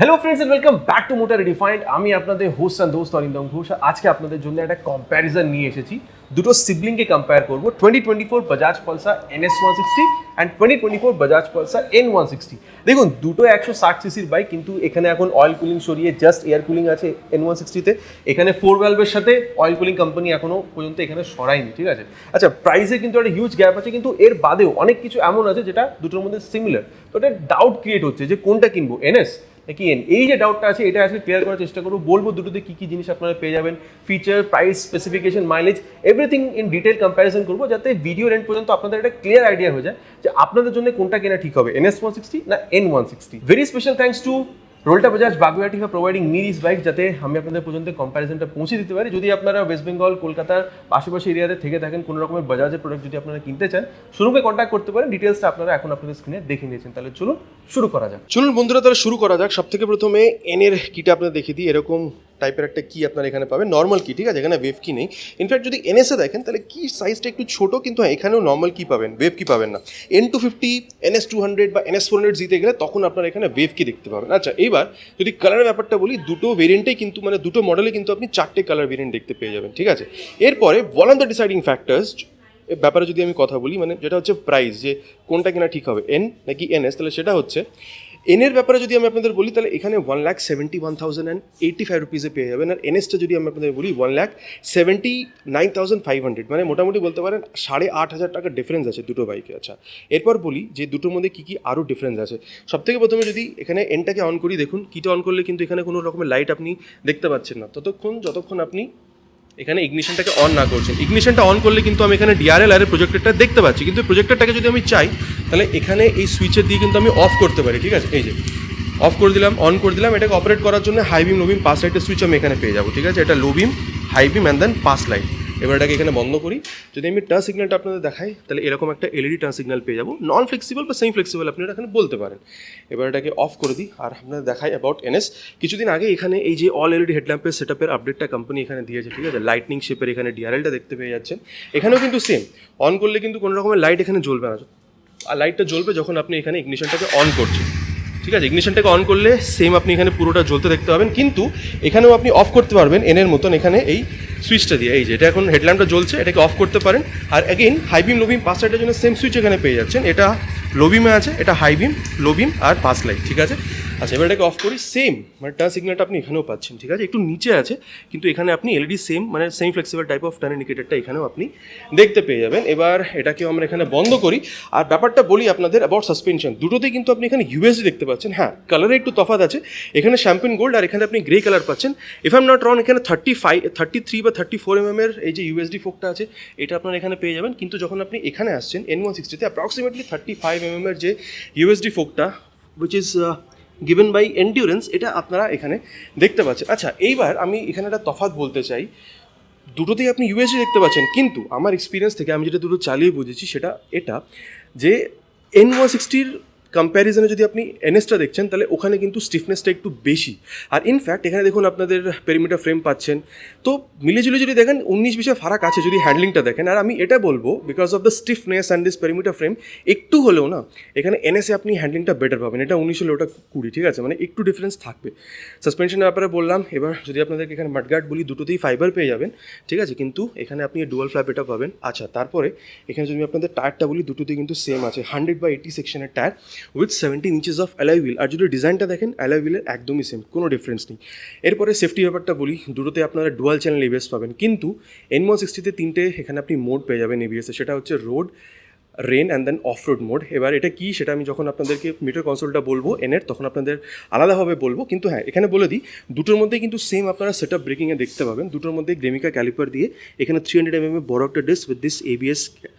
Hello friends and welcome back to Motor Redefined. আমি আপনাদের host and দোস্ত অরিন্দম ঘোষ। আজকে আপনাদের জন্য একটা কম্প্যারিজন নিয়ে এসেছি। দুটো সিবলিংকে কম্পেয়ার করবো, 2024 Bajaj Pulsar NS160 and 2024 Bajaj Pulsar N160। দেখুন, দুটো 160 সিসির বাইক, কিন্তু এখানে এখন অয়েল কুলিং সরিয়ে জাস্ট এয়ার কুলিং আছে N160-তে। এখানে 4 ভ্যালভের সাথে অয়েল কুলিং কোম্পানি এখনো পর্যন্ত এখানে সরায়নি, ঠিক আছে। আচ্ছা, প্রাইসে কিন্তু একটা হিউজ গ্যাপ আছে, কিন্তু এর বাদেও অনেক কিছু এমন আছে যেটা দুটোর মধ্যে সিমিলার। তো এটা ডাউট ক্রিয়েট হচ্ছে যে কোনটা কিনবো, NS নাকি এন। এই যে ডাউটটা আছে এটা আজকে ক্লিয়ার করার চেষ্টা করবো। বলবো দুটোতে কী কী জিনিস আপনারা পেয়ে যাবেন, feature, price, specification, mileage, everything in detail comparison করবো, যাতে ভিডিওর এন্ড পর্যন্ত আপনাদের একটা ক্লিয়ার আইডিয়া হয়ে যায় যে আপনাদের জন্য কোনটা কেনা ঠিক হবে, NS160 না N160। Very special thanks to রোলটা Bajaj Baguiati for providing me this bike, যাতে আমি আপনাদের পর্যন্ত কম্প্যারিজনটা পৌঁছে দিতে পারি। যদি আপনারা ওয়েস্ট বেঙ্গল, কলকাতার আশেপাশে এরিয়াতে থেকে থাকেন, কোনো রকমের বাজাজের প্রোডাক্ট যদি আপনারা কিনতে চান, শোরুমে কন্ট্যাক্ট করতে পারেন। ডিটেলসটা আপনারা এখন আপনাদের স্ক্রিনে দেখে নিয়েছেন। তাহলে চলুন শুরু করা যাক। চলুন বন্ধুরা, তাহলে শুরু করা যাক। সব থেকে প্রথমে এনের কিটা আপনাদের দেখিয়ে দিই। এরকম টাইপের একটা কি আপনারা এখানে পাবেন, নর্মাল কি, ঠিক আছে, এখানে ওয়েভ কি নেই। ইনফ্যাক্ট যদি এনএসে দেখেন তাহলে কি সাইজটা একটু ছোটো, কিন্তু হ্যাঁ এখানেও নর্মাল কি পাবেন, ওয়েভ কি পাবেন না। N250, NS200 বা NS400 জিতে গেলে তখন আপনারা এখানে ওয়েভ কি দেখতে পাবেন। আচ্ছা, এইবার যদি কালারের ব্যাপারটা বলি, দুটো ভেরিয়েন্টেই কিন্তু মানে দুটো মডেলে কিন্তু আপনি 4টে কালার ভেরিয়েন্ট দেখতে পেয়ে যাবেন, ঠিক আছে। এরপরে one of the deciding factors এর ব্যাপারে যদি আমি কথা বলি, মানে যেটা হচ্ছে প্রাইস, যে কোনটা কেনা ঠিক হবে, এন নাকি এনএস, তাহলে সেটা হচ্ছে এনের ব্যাপারে যদি আমি আপনাদের বলি, তাহলে এখানে 1,71,085 রুপিসে পেয়ে যাবেন। আর এনএসটা যদি আমি আপনাদের বলি 1,79,500, মানে মোটামুটি বলতে পারেন 8,500 টাকার ডিফারেন্স আছে দুটো বাইকে। আচ্ছা, এরপর বলি যে দুটোর মধ্যে কী কী আরও ডিফারেন্স আছে। সবথেকে প্রথমে যদি এখানে এনটাকে অন করি, দেখুন কিটা অন করলে কিন্তু এখানে কোনো রকমের লাইট আপনি দেখতে পাচ্ছেন না যতক্ষণ আপনি এখানে ইগনিশনটাকে অন না করছেন। ইগনিশনটা অন করলে কিন্তু আমি এখানে ডিআরএল আর প্রজেক্টরটা দেখতে পাচ্ছি, কিন্তু প্রজেক্টরটাকে যদি আমি চাই তাহলে এখানে এই সুইচের দিয়ে কিন্তু আমি অফ করতে পারি, ঠিক আছে। এই যে অফ করে দিলাম, অন করে দিলাম। এটাকে অপারেট করার জন্য high beam, low beam, pass লাইটের সুইচ আমি এখানে পেয়ে যাবো, ঠিক আছে। এটা low beam, high beam and then pass light. এবার এটাকে এখানে বন্ধ করি। যদি আমি টার্ন সিগন্যালটা আপনাদের দেখাই, তাহলে এরকম একটা এলইডি টার্ন সিগন্যাল পেয়ে যাবো, নন ফ্লেক্সিবল বা সেমি ফ্লেক্সিবল আপনারা এখানে বলতে পারেন। এবার এটাকে অফ করে দিই আর আপনাদের দেখাই অ্যাবাউট এনএস। কিছুদিন আগে এখানে এই যে অল এলইডি হেডল্যাম্পের সেটআপের আপডেটটা কোম্পানি এখানে দিয়েছে, ঠিক আছে। লাইটনিং শেপের এখানে ডিআরএলটা দেখতে পেয়ে যাচ্ছেন। এখানেও কিন্তু সেম, অন করলে কিন্তু কোনো রকমের লাইট এখানে জ্বলবে না, আর লাইটটা জ্বলবে যখন আপনি এখানে ইগনিশনটাকে অন করছেন, ঠিক আছে। ইগনিশনটাকে অন করলে সেম আপনি এখানে পুরোটা জ্বলতে দেখতে পাবেন, কিন্তু এখানেও আপনি অফ করতে পারবেন এনের মতন এখানে এই সুইচটা দিয়ে। এই যে এটা এখন হেডল্যাম্পটা জ্বলছে, এটাকে অফ করতে পারেন। আর again high beam, low beam, pass লাইটের জন্য সেম সুইচ এখানে পেয়ে যাচ্ছেন। এটা লো বিমে আছে, এটা হাই বিম, লো বিম আর পাস লাইট, ঠিক আছে। আচ্ছা, এবার এটাকে অফ করি। সেম মানে টার্ন সিগন্যালটা আপনি এখানেও পাচ্ছেন, ঠিক আছে। একটু নিচে আছে, কিন্তু এখানে আপনি এলইডি সেম মানে semi flexible type of turn ইন্ডিকেটরটা এখানেও আপনি দেখতে পেয়ে যাবেন। এবার এটাকেও আমরা এখানে বন্ধ করি। আর ব্যাপারটা বলি আপনাদের অ্যাবাউট সাসপেনশন। দুটোতেই কিন্তু আপনি এখানে ইউএসডি দেখতে পাচ্ছেন। হ্যাঁ, কালারে একটু তফাৎ আছে, এখানে শ্যাম্পেন গোল্ড আর এখানে আপনি গ্রে কালার পাচ্ছেন। If I am not wrong, এখানে 33 বা 34 এর এই যে ইউএসডি ফোকটা আছে, এটা আপনারা এখানে পেয়ে যাবেন। কিন্তু যখন আপনি এখানে আসছেন N160-তে অ্যাপ্রক্সিমেটলি 35 এর যে ইউএসডি ফোকটা, which is given by Endurance, এটা আপনারা এখানে দেখতে পাচ্ছেন। আচ্ছা, এইবার আমি এখানে একটা তফাৎ বলতে চাই। দুটোতেই আপনি ইউএসডি দেখতে পাচ্ছেন, কিন্তু আমার এক্সপিরিয়েন্স থেকে আমি যেটা দুটো চালিয়ে বুঝেছি সেটা এটা, যে N160-র কম্প্যারিজনে যদি আপনি এনএসটা দেখছেন, তাহলে ওখানে কিন্তু স্টিফনেসটা একটু বেশি। আর ইনফ্যাক্ট এখানে দেখুন আপনাদের পেরিমিটার ফ্রেম পাচ্ছেন, তো মিলেজুলে যদি দেখেন 19-20 ফারাক আছে যদি হ্যান্ডলিংটা দেখেন। আর আমি এটা বলবো, because of the stiffness and this perimeter frame, একটু হলেও না এখানে এনএসে আপনি হ্যান্ডলিংটা বেটার পাবেন। এটা 19 হলে ওটা 20, ঠিক আছে, মানে একটু ডিফারেন্স থাকবে। সাসপেনশনের ব্যাপারে বললাম। এবার যদি আপনাদেরকে এখানে মাডগার্ড বলি, দুটোতেই ফাইবার পেয়ে যাবেন, ঠিক আছে, কিন্তু এখানে আপনি ডুয়াল ফ্ল্যাপ এটা পাবেন। আচ্ছা, তারপরে এখানে যদি আপনাদের টায়ারটা বলি, দুটোতেই কিন্তু সেম আছে, 100/80 সেকশনের tyre with 17 inches of alloy wheel. আর যদি ডিজাইনটা দেখেন, অ্যালয় হুইলের একদমই সেম, কোনো ডিফারেন্স নেই। এরপরে সেফটি ব্যাপারটা বলি, দুটোতে আপনারা ডুয়াল চ্যানেল এবিএস পাবেন, কিন্তু N160-তে 3টে এখানে আপনি মোড পেয়ে যাবেন এবিএসে। সেটা হচ্ছে road, rain and then off road mode. এবার এটা কি সেটা আমি যখন আপনাদেরকে মিটার কনসোলটা বলবো এনের, তখন আপনাদের আলাদাভাবে বলবো। কিন্তু হ্যাঁ, এখানে বলে দিই, দুটোর মধ্যে কিন্তু সেম আপনারা সেট আপ ব্রেকিংয়ে দেখতে পাবেন। দুটোর মধ্যে গ্রেমিকা ক্যালিপার দিয়ে এখানে 300 mm বড় একটা disk with this ABS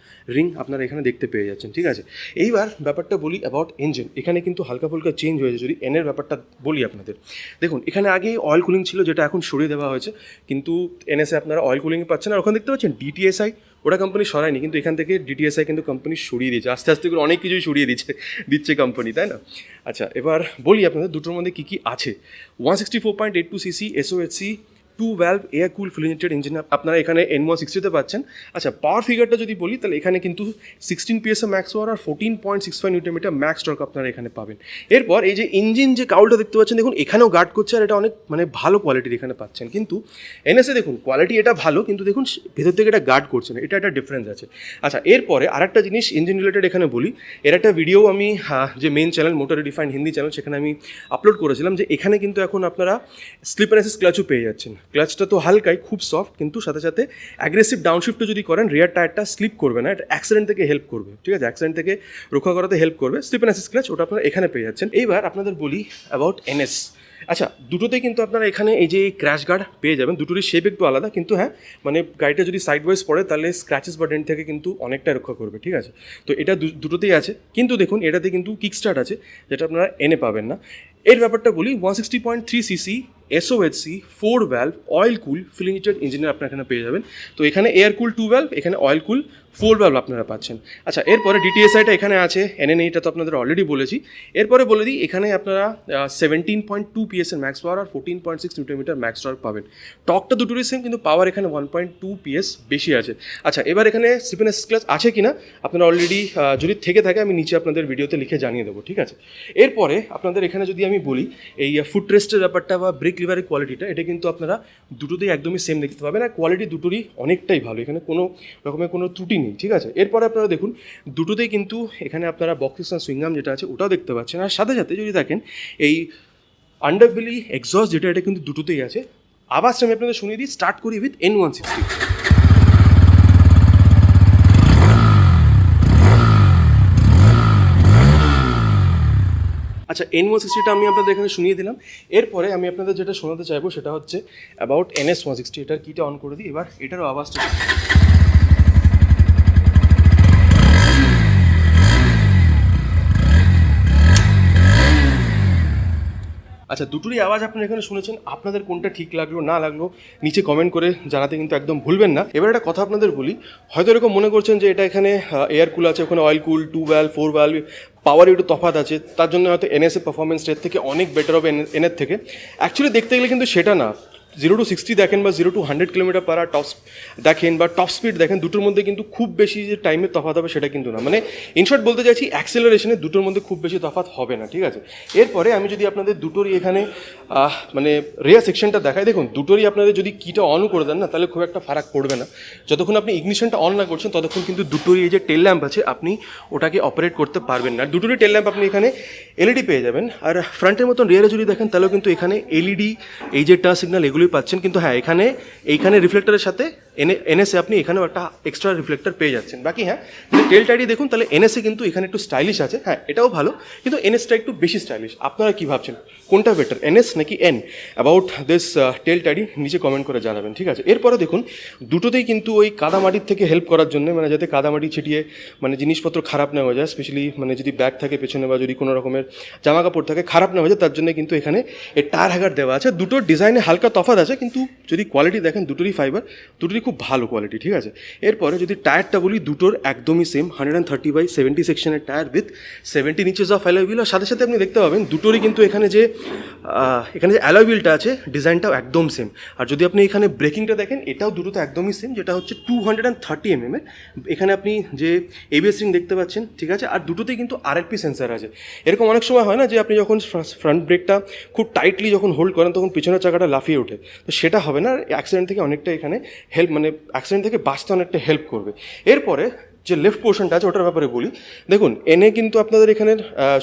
ring আপনারা এখানে দেখতে পেয়ে যাচ্ছেন, ঠিক আছে। এইবার ব্যাপারটা বলি অ্যাবাউট ইঞ্জিন। এখানে কিন্তু হালকা ফুলকা চেঞ্জ হয়েছে। যদি এনের ব্যাপারটা বলি আপনাদের, দেখুন এখানে আগে অয়েল কুলিং ছিল, যেটা এখন সরিয়ে দেওয়া হয়েছে, কিন্তু এনএসে আপনারা অয়েল কুলিংয়ে পাচ্ছেন। আর ওখানে দেখতে পাচ্ছেন DTSI, ওটা কোম্পানি সরায়নি, কিন্তু এখান থেকে DTSI কিন্তু কোম্পানি সরিয়ে দিয়েছে। আস্তে আস্তে করে অনেক কিছুই সরিয়ে দিচ্ছে কোম্পানি, তাই না। আচ্ছা, এবার বলি আপনাদের দুটোর মধ্যে কী কী আছে। 164.82cc SOHC valve air cooled fuel injected engine আপনারা এখানে N160 পাচ্ছেন। আচ্ছা, পাওয়ার ফিগারটা যদি বলি তাহলে এখানে কিন্তু 16 PS ম্যাক্স পাওয়ার আর 14.65 নিউটন মিটার ম্যাক্স টর্ক আপনারা এখানে পাবেন। এরপর এই যে ইঞ্জিন যে কাউলটা দেখতে পাচ্ছেন, দেখুন এখানেও গার্ড করছে আর এটা অনেক মানে ভালো কোয়ালিটির এখানে পাচ্ছেন। কিন্তু এনএসএ দেখুন কোয়ালিটি এটা ভালো, কিন্তু দেখুন ভেতর থেকে এটা গার্ড করছে না, এটা একটা ডিফারেন্স আছে। আচ্ছা, এরপরে আরেকটা জিনিস ইঞ্জিন রিলেটেড এখানে বলি, এর একটা ভিডিও আমি যে main channel motor redefined Hindi channel সেখানে আমি আপলোড করেছিলাম যে এখানে কিন্তু এখন আপনারা স্লিপ অ্যান্ড অ্যাসিস্ট ক্লাচও পেয়ে যাচ্ছেন। ক্লাচটা তো হালকাই, খুব সফট, কিন্তু সাথে সাথে অ্যাগ্রেসিভ ডাউনশিফটও যদি করেন রিয়ার টায়ারটা স্লিপ করবে না, এটা অ্যাক্সিডেন্ট থেকে হেল্প করবে। ঠিক আছে, অ্যাক্সিডেন্ট থেকে রক্ষা করাতে হেল্প করবে স্লিপ অ্যান্ড অ্যাসিস্ট ক্লাচ, ওটা আপনারা এখানে পেয়ে যাচ্ছেন। এইবার আপনাদের বলি অ্যাবাউট এনএস। আচ্ছা, দুটোতেই কিন্তু আপনারা এখানে এই যে ক্র্যাশ গার্ড পেয়ে যাবেন, দুটোরই শেপ একটু আলাদা, কিন্তু হ্যাঁ মানে গাড়িটা যদি সাইড ওয়াইজ পড়ে তাহলে স্ক্র্যাচেস বা ডেন্ট থেকে কিন্তু অনেকটা রক্ষা করবে। ঠিক আছে, তো এটা দুটোতেই আছে, কিন্তু দেখুন এটাতে কিন্তু কিক স্টার্ট আছে যেটা আপনারা এনে পাবেন না। এর ব্যাপারটা বলি, 160.3 CC SOHC 4 valve oil cool fuel injected ইঞ্জিনের আপনারা এখানে পেয়ে যাবেন। তো এখানে এয়ার কুল 2 valve, এখানে অয়েল কুল 4 valve আপনারা পাচ্ছেন। আচ্ছা, এরপরে DTSIটা এখানে আছে, NNA-টা তো আপনাদের অলরেডি বলেছি। এরপরে বলে দিই, এখানে আপনারা 17.2 PS এর ম্যাক্স পাওয়ার আর 14.6 নিউটন মিটার ম্যাক্স টর্ক পাবেন। টর্কটা দুটোরই সেম, কিন্তু পাওয়ার এখানে 1.2 PS বেশি আছে। আচ্ছা, এবার এখানে স্লিপ অ্যান্ড অ্যাসিস্ট ক্লাচ আছে কিনা আপনারা অলরেডি যদি থেকে থাকে আমি নিচে আপনাদের ভিডিওতে লিখে জানিয়ে দেবো। ঠিক আছে, এরপরে আপনাদের এখানে যদি আমি বলি এই ফুট রেস্টের ব্যাপারটা বা ব্রেক লিভারের কোয়ালিটিটা, এটা কিন্তু আপনারা দুটোতেই একদমই সেম দেখতে পাবেন, আর কোয়ালিটি দুটোরই অনেকটাই ভালো, এখানে কোনো রকমের কোনো ত্রুটি নেই। ঠিক আছে, এরপরে আপনারা দেখুন দুটোতেই কিন্তু এখানে আপনারা বক্স সুইংগাম যেটা আছে ওটাও দেখতে পাচ্ছেন, আর সাথে সাথে যদি দেখেন এই আন্ডারবেলি এক্সস্ট যেটা, এটা কিন্তু দুটোতেই আছে। আওয়াজটা আমি আপনাদের শুনিয়ে দিই, স্টার্ট করি উইথ N160। আচ্ছা, N160টা আমি আপনাদের এখানে শুনিয়ে দিলাম। এরপরে আমি আপনাদের যেটা শোনাতে চাইবো সেটা হচ্ছে অ্যাবাউট NS160। এটার কিটা অন করে দিই, এবার এটারও আওয়াজটা। আচ্ছা, দুটোরই আওয়াজ আপনারা এখানে শুনেছেন, আপনাদের কোনটা ঠিক লাগলো না লাগলো নিচে কমেন্ট করে জানাতে কিন্তু একদম ভুলবেন না। এবার একটা কথা আপনাদের বলি, হয়তো এরকম মনে করছেন যে এটা এখানে এয়ার কুল আছে, ওখানে অয়েল কুল 2 valve 4 valve পাওয়ার একটু তফাৎ আছে, তার জন্য হয়তো এনএসএ পারফরমেন্স এর থেকে অনেক বেটার হবে এনের থেকে। অ্যাকচুয়ালি দেখতে গেলে কিন্তু সেটা না। 0 to 60 দেখেন বা 0 to 100 kilometre per hour top দেখেন বা টপ স্পিড দেখেন, দুটোর মধ্যে কিন্তু খুব বেশি যে টাইমের তফাৎ হবে সেটা কিন্তু না। মানে ইনশর্ট বলতে চাইছি অ্যাক্সেলারেশনে দুটোর মধ্যে খুব বেশি তফাৎ হবে না। ঠিক আছে, এরপরে আমি যদি আপনাদের দুটোরই এখানে মানে রেয়ার সেকশনটা দেখাই, দেখুন দুটোরই আপনাদের যদি কিটা অন করে দেন না তাহলে খুব একটা ফারাক পড়বে না। যতক্ষণ আপনি ইগনিশনটা অন না করছেন ততক্ষণ কিন্তু দুটোরই এই যে টেল ল্যাম্প আছে আপনি ওটাকে অপারেট করতে পারবেন না। দুটোরই টেল ল্যাম্প আপনি এখানে এলইডি পেয়ে যাবেন, আর ফ্রন্টের মতন রিয়ারে যদি দেখেন তাহলেও কিন্তু এখানে এলইডি এই যে টাচ সিগন্যাল এগুলোই পাচ্ছেন। কিন্তু হ্যাঁ, এইখানে রিফ্লেক্টরের সাথে এনএসএ আপনি এখানেও একটা এক্সট্রা রিফ্লেক্টর পেয়ে যাচ্ছেন। বাকি হ্যাঁ, যদি টেল টাইডি দেখুন তাহলে এনএসএ কিন্তু এখানে একটু স্টাইলিশ আছে, হ্যাঁ এটাও ভালো, কিন্তু এনএসটা একটু বেশি স্টাইলিশ। আপনারা কি ভাবছেন কোনটা বেটার, এনএস নাকি N? About this tell tidy নিচে কমেন্ট করে জানাবেন। ঠিক আছে, এরপরে দেখুন দুটোতেই কিন্তু ওই কাদামাটির থেকে হেল্প করার জন্য, মানে যাতে কাদামাটি ছিটিয়ে মানে জিনিসপত্র খারাপ না হয়ে যায়, স্পেশালি মানে যদি ব্যাগ থাকে পেছনে বা যদি কোনো রকমের জামা কাপড় থাকে খারাপ না হয়ে যায়, তার জন্য কিন্তু এখানে এই টায়ার হ্যাগার দেওয়া আছে। দুটোর ডিজাইনে হালকা তফাৎ আছে, কিন্তু যদি কোয়ালিটি দেখেন দুটোরই ফাইবার, দুটোরই খুব ভালো কোয়ালিটি। ঠিক আছে, এরপরে যদি টায়ারটা বলি দুটোর একদমই সেম 130/70 সেকশনের tyre with 70 inches of alloy wheel. আর সাথে সাথে আপনি দেখতে পাবেন দুটোরই কিন্তু এখানে যে অ্যালয় হুইলটা আছে ডিজাইনটাও একদম সেম। আর যদি আপনি এখানে ব্রেকিংটা দেখেন এটাও দুটোতে একদমই সেম, যেটা হচ্ছে 230 mm এর। এখানে আপনি যে ABS রিং দেখতে পাচ্ছেন, ঠিক আছে, আর দুটোতেই কিন্তু RLP সেন্সার আছে। এরকম অনেক সময় হয় না যে আপনি যখন ফ্রন্ট ব্রেকটা খুব টাইটলি যখন হোল্ড করেন তখন পিছনের চাকাটা লাফিয়ে ওঠে, তো সেটা হবে না। অ্যাক্সিডেন্ট থেকে অনেকটা এখানে হেল্প, মানে অ্যাক্সিডেন্ট থেকে বাঁচতে অনেকটা হেল্প করবে। এরপরে যে লেফট পোর্শনটা আছে ওটার ব্যাপারে বলি, দেখুন এনে কিন্তু আপনাদের এখানে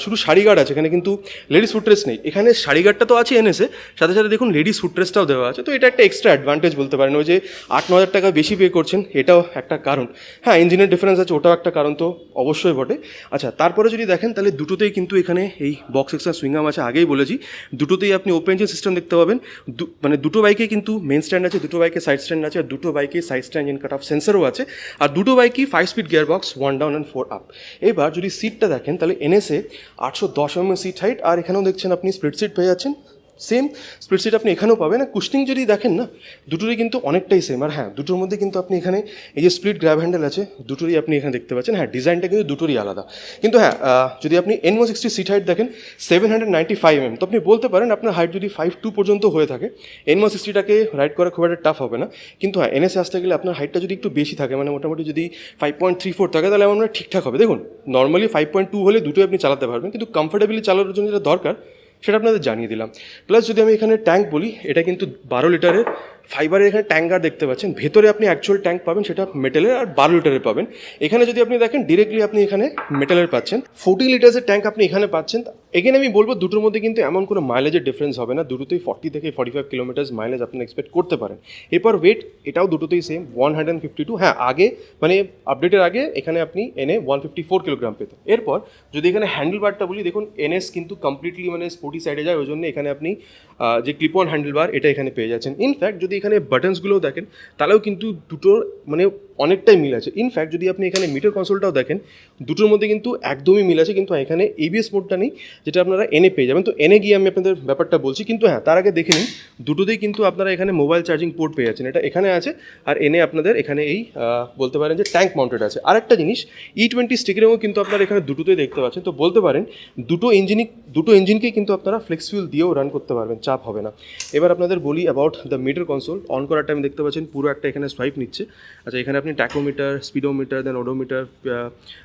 শুধু শাড়ি গার্ড আছে, এখানে কিন্তু লেডিস ফুটরেস্ট নেই। এখানে শাড়ি গার্ডটা তো আছে এনএসে, সাথে সাথে দেখুন লেডিস ফুটরেস্টটাও দেওয়া আছে, তো এটা একটা এক্সট্রা অ্যাডভান্টেজ বলতে পারেন। ওই যে 8-9 টাকা বেশি পে করছেন এটাও একটা কারণ। হ্যাঁ, ইঞ্জিনের ডিফারেন্স আছে ওটাও একটা কারণ তো অবশ্যই বটে। আচ্ছা, তারপরে যদি দেখেন তাহলে দুটোতেই কিন্তু এখানে এই বক্স এক্সট্রা সুইংগাম আছে, আগেই বলেছি। দুটোতেই আপনি ওপেন ইঞ্জিন সিস্টেম দেখতে পাবেন, মানে দুটো বাইকে কিন্তু মেন স্ট্যান্ড আছে, দুটো বাইকে সাইড স্ট্যান্ড আছে, আর দুটো বাইকে side stand engine cut off সেন্সারও আছে, আর দুটো বাইকই 5 speed gear box, 1 down and 4 up. এবার যদি সিটটা দেখেন তাহলে এনএসএ 810 mm সিট হাইট, আর এখানেও দেখছেন আপনি স্প্লিট সিট পেয়ে যাচ্ছেন, সেম স্প্লিট সিট আপনি এখানেও পাবেন। আর কুশনিং যদি দেখেন না, দুটোরই কিন্তু অনেকটাই সেম। আর হ্যাঁ, দুটোর মধ্যে কিন্তু আপনি এখানে এই যে স্প্লিট গ্র্যাব হ্যান্ডেল আছে, দুটোরই আপনি এখানে দেখতে পাচ্ছেন। হ্যাঁ, ডিজাইনটা কিন্তু দুটোরই আলাদা। কিন্তু হ্যাঁ, যদি আপনি N160 সিট হাইট দেখেন 795 তো আপনি বলতে পারেন আপনার হাইট যদি 5'2" পর্যন্ত হয়ে থাকে, N160টাকে রাইড করা খুব একটা টাফ হবে না। কিন্তু হ্যাঁ, এনএসে আসতে গেলে আপনার হাইটটা যদি একটু বেশি থাকে, মানে মোটামুটি যদি 5.34 থাকে, তাহলে আমার ঠিকঠাক হবে। দেখুন, নর্মালি 5.2 হলে দুটোই আপনি চালাতে পারবেন, কিন্তু কমফোর্টেবলি চালানোর জন্য যেটা দরকার সেটা আপনাদের জানিয়ে দিলাম। প্লাস যদি আমি এখানে ট্যাঙ্ক বলি, এটা কিন্তু 12 লিটারের ফাইবারের এখানে ট্যাঙ্কার দেখতে পাচ্ছেন। ভেতরে আপনি অ্যাকচুয়াল ট্যাঙ্ক পাবেন সেটা মেটালের, আর 12 লিটারের পাবেন। এখানে যদি আপনি দেখেন ডিরেক্টলি আপনি এখানে মেটালের পাচ্ছেন। 40 লিটার্সের ট্যাঙ্ক আপনি এখানে পাচ্ছেন। এখানে আমি বলবো দুটোর মধ্যে কিন্তু এমন কোনো মাইলেজের ডিফারেন্স হবে না, দুটোতেই 40 থেকে 45 কিলোমিটার্স মাইলেজ আপনি এক্সপেক্ট করতে পারেন। এরপর ওয়েট, এটাও দুটোতেই সেম 152। হ্যাঁ, আগে মানে আপডেটের আগে এখানে আপনি এনে 154 কিলোগ্রাম পেতেন। এরপর যদি এখানে হ্যান্ডেল বারটা বলি, দেখুন এনএস কিন্তু কমপ্লিটলি মানে স্পোর্টি সাইডে যায়, ওই জন্য এখানে আপনি যে ক্লিপ অন হ্যান্ডেল বার এটা এখানে পেয়ে যাচ্ছেন। ইনফ্যাক্ট যদি এখানে বাটনসগুলোও দেখেন, তাহলেও কিন্তু দুটোর মানে অনেকটাই মিল আছে। ইনফ্যাক্ট যদি আপনি এখানে মিটার কনসোলটাও দেখেন, দুটোর মধ্যে কিন্তু একদমই মিল আছে। কিন্তু এখানে এবিএস মোডটা নেই, যেটা আপনারা এনে পেয়ে যাবেন। তো এনে গিয়ে আমি আপনাদের ব্যাপারটা বলছি। কিন্তু হ্যাঁ, তার আগে দেখে নিন, দুটোতেই কিন্তু আপনারা এখানে মোবাইল চার্জিং পোর্ট পেয়ে যাচ্ছেন। এটা এখানে আছে, আর এনে আপনাদের এখানে এই বলতে পারেন যে ট্যাঙ্ক মাউন্টেড আছে। আরেকটা জিনিস, E20 স্টিকারিংও কিন্তু আপনারা এখানে দুটোতেই দেখতে পাচ্ছেন। তো বলতে পারেন দুটো ইঞ্জিনকেই কিন্তু আপনারা ফ্লেক্স ফিউল দিয়েও রান করতে পারবেন, চাপ হবে না। এবার আপনাদের বলি about the metre console. On করার টাইম দেখতে পাচ্ছেন পুরো একটা এখানে সোয়াইপ নিচ্ছে। আচ্ছা, এখানে আপনি tachometer, speedometer, then odometer,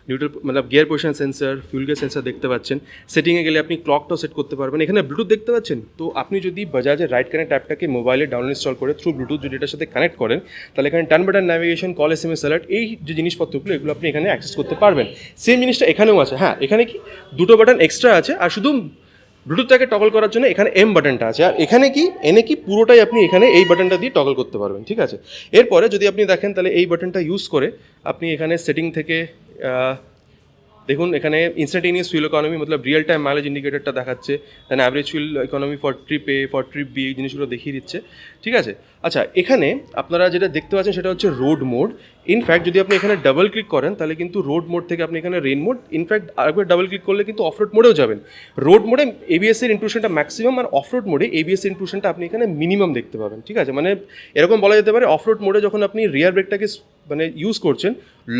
neutral মানে gear position sensor, fuel gear sensor দেখতে পাচ্ছেন। সেটিংয়ে গেলে আপনি ক্লকটাও সেট করতে পারবেন। এখানে ব্লুটুথ দেখতে পাচ্ছেন। তো আপনি যদি বাজাজের রাইড কানেক্ট অ্যাপটাকে মোবাইলে ডাউন ইনস্টল করে থ্রু ব্লুটুথ যদি এটার সাথে কানেক্ট করেন, তাহলে এখানে turn button navigation, call, SMS alert, এই যে জিনিসপত্রগুলো এগুলো আপনি এখানে অ্যাক্সেস করতে পারবেন। সেম জিনিসটা এখানেও আছে। হ্যাঁ, এখানে কি দুটো বাটন এক্সট্রা আছে, আর শুধু ব্লুটুথটাকে টগল করার জন্য এখানে এম বাটনটা আছে। আর এখানে কি এনে কি পুরোটাই আপনি এখানে এই বাটনটা দিয়ে টগল করতে পারবেন, ঠিক আছে। এরপরে যদি আপনি দেখেন, তাহলে এই বাটনটা ইউজ করে আপনি এখানে সেটিং থেকে দেখুন এখানে ইনস্ট্যান্টেনিয়াস ফুয়েল ইকোনমি মতলব রিয়েল টাইম মাইলেজ ইন্ডিকেটরটা দেখাচ্ছে, then average fuel economy for trip A, for trip B, এই জিনিসগুলো দেখিয়ে দিচ্ছে, ঠিক আছে। আচ্ছা, এখানে আপনারা যেটা দেখতে পাচ্ছেন সেটা হচ্ছে রোড মোড। ইনফ্যাক্ট যদি আপনি এখানে ডাবল ক্লিক করেন, তাহলে কিন্তু রোড মোড থেকে আপনি এখানে রেইন মোড, ইনফ্যাক্ট আরেকবার ডাবল ক্লিক করলে কিন্তু অফ রোড মোডেও যাবেন। রোড মোডে এবিএসের ইনক্লুশনটা ম্যাক্সিমাম, আর অফ রোড মোডে এবিএসের ইনক্লুশনটা আপনি এখানে মিনিমাম দেখতে পাবেন, ঠিক আছে। মানে এরকম বলা যেতে পারে, অফ রোড মোডে যখন আপনি রিয়ার ব্রেকটাকে মানে ইউজ করছেন,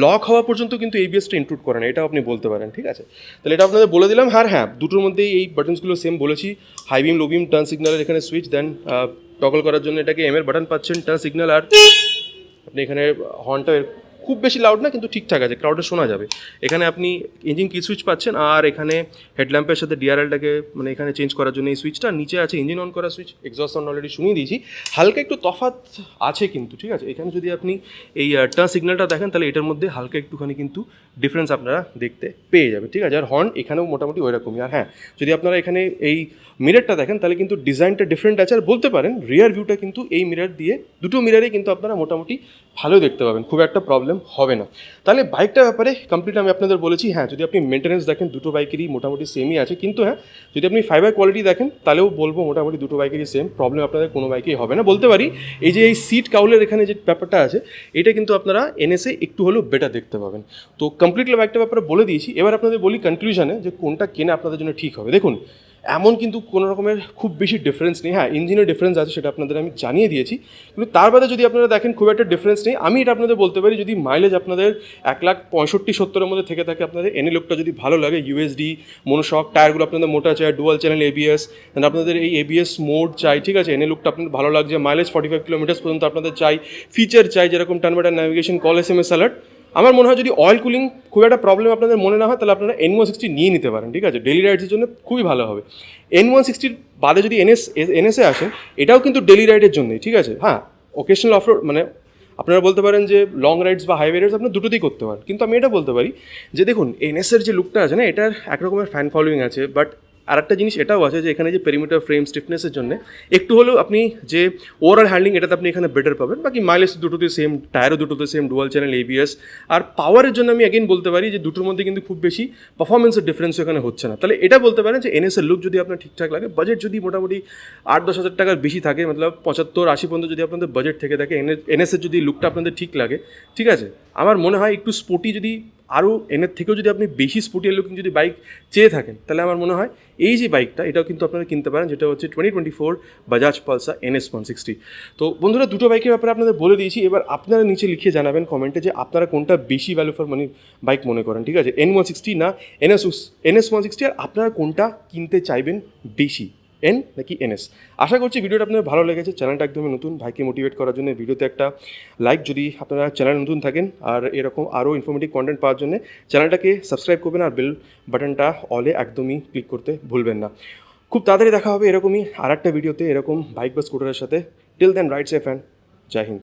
লক হওয়া পর্যন্ত কিন্তু এবিএসটা ইনক্লুড করে না, এটাও আপনি বলতে পারেন, ঠিক আছে। তাহলে এটা আপনাদের বলে দিলাম। হ্যাঁ, দুটোর মধ্যেই এই বাটনসগুলো সেম বলেছি। হাই বিম, লো বিম, টার্ন সিগন্যালের এখানে সুইচ, দেন টগল করার জন্য এটাকে এম এর বাটন পাচ্ছেন, টার্ন সিগন্যাল, আর আপনি এখানে হর্নটা খুব বেশি লাউড না, কিন্তু ঠিকঠাক আছে, ক্রাউডে শোনা যাবে। এখানে আপনি ইঞ্জিন কি সুইচ পাচ্ছেন, আর এখানে হেডল্যাম্পের সাথে ডিআরএলটাকে মানে এখানে চেঞ্জ করার জন্য এই সুইচটা, নিচে আছে ইঞ্জিন অন করা সুইচ, এক্সস্ট অন অলরেডি শুনিয়ে দিয়েছি। হালকা একটু তফাৎ আছে কিন্তু, ঠিক আছে। এখানে যদি আপনি এই টার্ন সিগন্যালটা দেখেন, তাহলে এটার মধ্যে হালকা একটুখানি কিন্তু ডিফারেন্স আপনারা দেখতে পেয়ে যাবেন, ঠিক আছে। আর হর্ন এখানেও মোটামুটি ওই রকমই। আর হ্যাঁ, যদি আপনারা এখানে এই মিররটা দেখেন, তাহলে কিন্তু ডিজাইনটা ডিফারেন্ট আছে। আর বলতে পারেন রিয়ার ভিউটা কিন্তু এই মিরর দিয়ে, দুটো মিররেই কিন্তু আপনারা মোটামুটি ভালো দেখতে পাবেন, খুব একটা প্রবলেম হবে না। তাহলে বাইকটার ব্যাপারে কমপ্লিট আমি আপনাদের বলেছি। হ্যাঁ, যদি আপনি মেনটেন্যান্স দেখেন, দুটো বাইকেরই মোটামুটি সেমই আছে। কিন্তু হ্যাঁ, যদি আপনি ফাইবার কোয়ালিটি দেখেন, তাহলেও বলবো মোটামুটি দুটো বাইকেরই সেম, প্রবলেম আপনাদের কোনো বাইকেই হবে না। বলতে পারি এই যে এই সিট কাউলের এখানে যে ব্যাপারটা আছে, এটা কিন্তু আপনারা এনএসে একটু হলেও বেটার দেখতে পাবেন। তো কমপ্লিটলি বাইকটার ব্যাপারে বলে দিয়েছি। এবার আপনাদের বলি কনক্লুশনে যে কোনটা কেনা আপনাদের জন্য ঠিক হবে। দেখুন, এমন কিন্তু কোনো রকমের খুব বেশি ডিফারেন্স নেই। হ্যাঁ, ইঞ্জিনের ডিফারেন্স আছে, সেটা আপনাদের আমি জানিয়ে দিয়েছি। কিন্তু তার বাদে যদি আপনারা দেখেন খুব একটা ডিফারেন্স নেই। আমি এটা আপনাদের বলতে পারি, যদি মাইলেজ আপনাদের 1,65,70 মধ্যে থেকে থাকে, আপনাদের এনে লুকটা যদি ভালো লাগে, ইউএসডি, মনোশক, টায়ারগুলো আপনাদের মোটা চাই, ডুয়াল চ্যানেল এবিএস, দেন আপনাদের এই এবিএস মোড চাই, ঠিক আছে। এনে লুকটা আপনাদের ভালো লাগছে, মাইলেজ 45 কিলোমিটার পর্যন্ত আপনাদের চাই, ফিচার চাই যেরকম turn button navigation, call, SMS alert. আমার মনে হয় যদি অয়েল কুলিং খুব একটা প্রবলেম আপনাদের মনে না হয়, তাহলে আপনারা N160 নিয়ে নিতে পারেন, ঠিক আছে। ডেলি রাইডসের জন্য খুবই ভালো হবে। N160 বাদে যদি এনএসে আসেন, এটাও কিন্তু ডেলি রাইডের জন্যই, ঠিক আছে। হ্যাঁ, ওকেশনাল অফরোড মানে আপনারা বলতে পারেন যে লং রাইডস বা হাইওয়ে রাইডস আপনার দুটোতেই করতে পারেন। কিন্তু আমি এটা বলতে পারি যে দেখুন, এনএসের যে লুকটা আছে না, এটার একরকমের ফ্যান ফলোয়িং আছে। বাট আর একটা জিনিস এটাও আছে যে এখানে যে পেরিমিটার ফ্রেম স্টিফনেসের জন্য একটু হলেও আপনি যে ওভারঅল হ্যান্ডলিং, এটাতে আপনি এখানে বেটার পাবেন। বাকি মাইলেজ দুটোতে সেম, টায়ারও দুটোতে সেম, ডুয়াল চ্যানেল এবিএস। আর পাওয়ারের জন্য আমি অ্যাগেন বলতে পারি যে দুটোর মধ্যে কিন্তু খুব বেশি পারফরমেন্সের ডিফারেন্স এখানে হচ্ছে না। তাহলে এটা বলতে পারেন যে এনএসের লুক যদি আপনার ঠিকঠাক লাগে, বাজেট যদি মোটামুটি 8-10 হাজার টাকার বেশি থাকে, মতলব 75-80 পর্যন্ত যদি আপনাদের বাজেট থেকে থাকে, এনএসের যদি লুকটা আপনাদের ঠিক লাগে, ঠিক আছে, আমার মনে হয় একটু স্পোর্টি যদি আরও এনের থেকেও যদি আপনি বেশি স্পোর্টিয়ার লুকিং যদি বাইক চেয়ে থাকেন, তাহলে আমার মনে হয় এই যে বাইকটা, এটাও কিন্তু আপনারা কিনতে পারেন, যেটা হচ্ছে 2024 বাজাজ পালসার NS160। তো বন্ধুরা, দুটো বাইকের ব্যাপারে আপনাদের বলে দিয়েছি। এবার আপনারা নিচে লিখে জানাবেন কমেন্টে যে আপনারা কোনটা বেশি ভ্যালু ফর মানি বাইক মনে করেন, ঠিক আছে, N160 না NS160, আর আপনারা কোনটা কিনতে চাইবেন বেশি, এন নাকি NS। আশা করছি ভিডিওটা আপনাদের ভালো লেগেছে। চ্যানেলটা একদমই নতুন, ভাইকে মোটিভেট করার জন্য ভিডিওতে একটা লাইক, যদি আপনারা চ্যানেল নতুন থাকেন আর এরকম আরও ইনফরমেটিভ কন্টেন্ট পাওয়ার জন্য চ্যানেলটাকে সাবস্ক্রাইব করবেন আর বেল বাটনটা অলে একদমই ক্লিক করতে ভুলবেন না। খুব তাড়াতাড়ি দেখা হবে এরকমই আর একটা ভিডিওতে, এরকম বাইক বা স্কুটারের সাথে। Till then ride safe and জয় হিন্দ।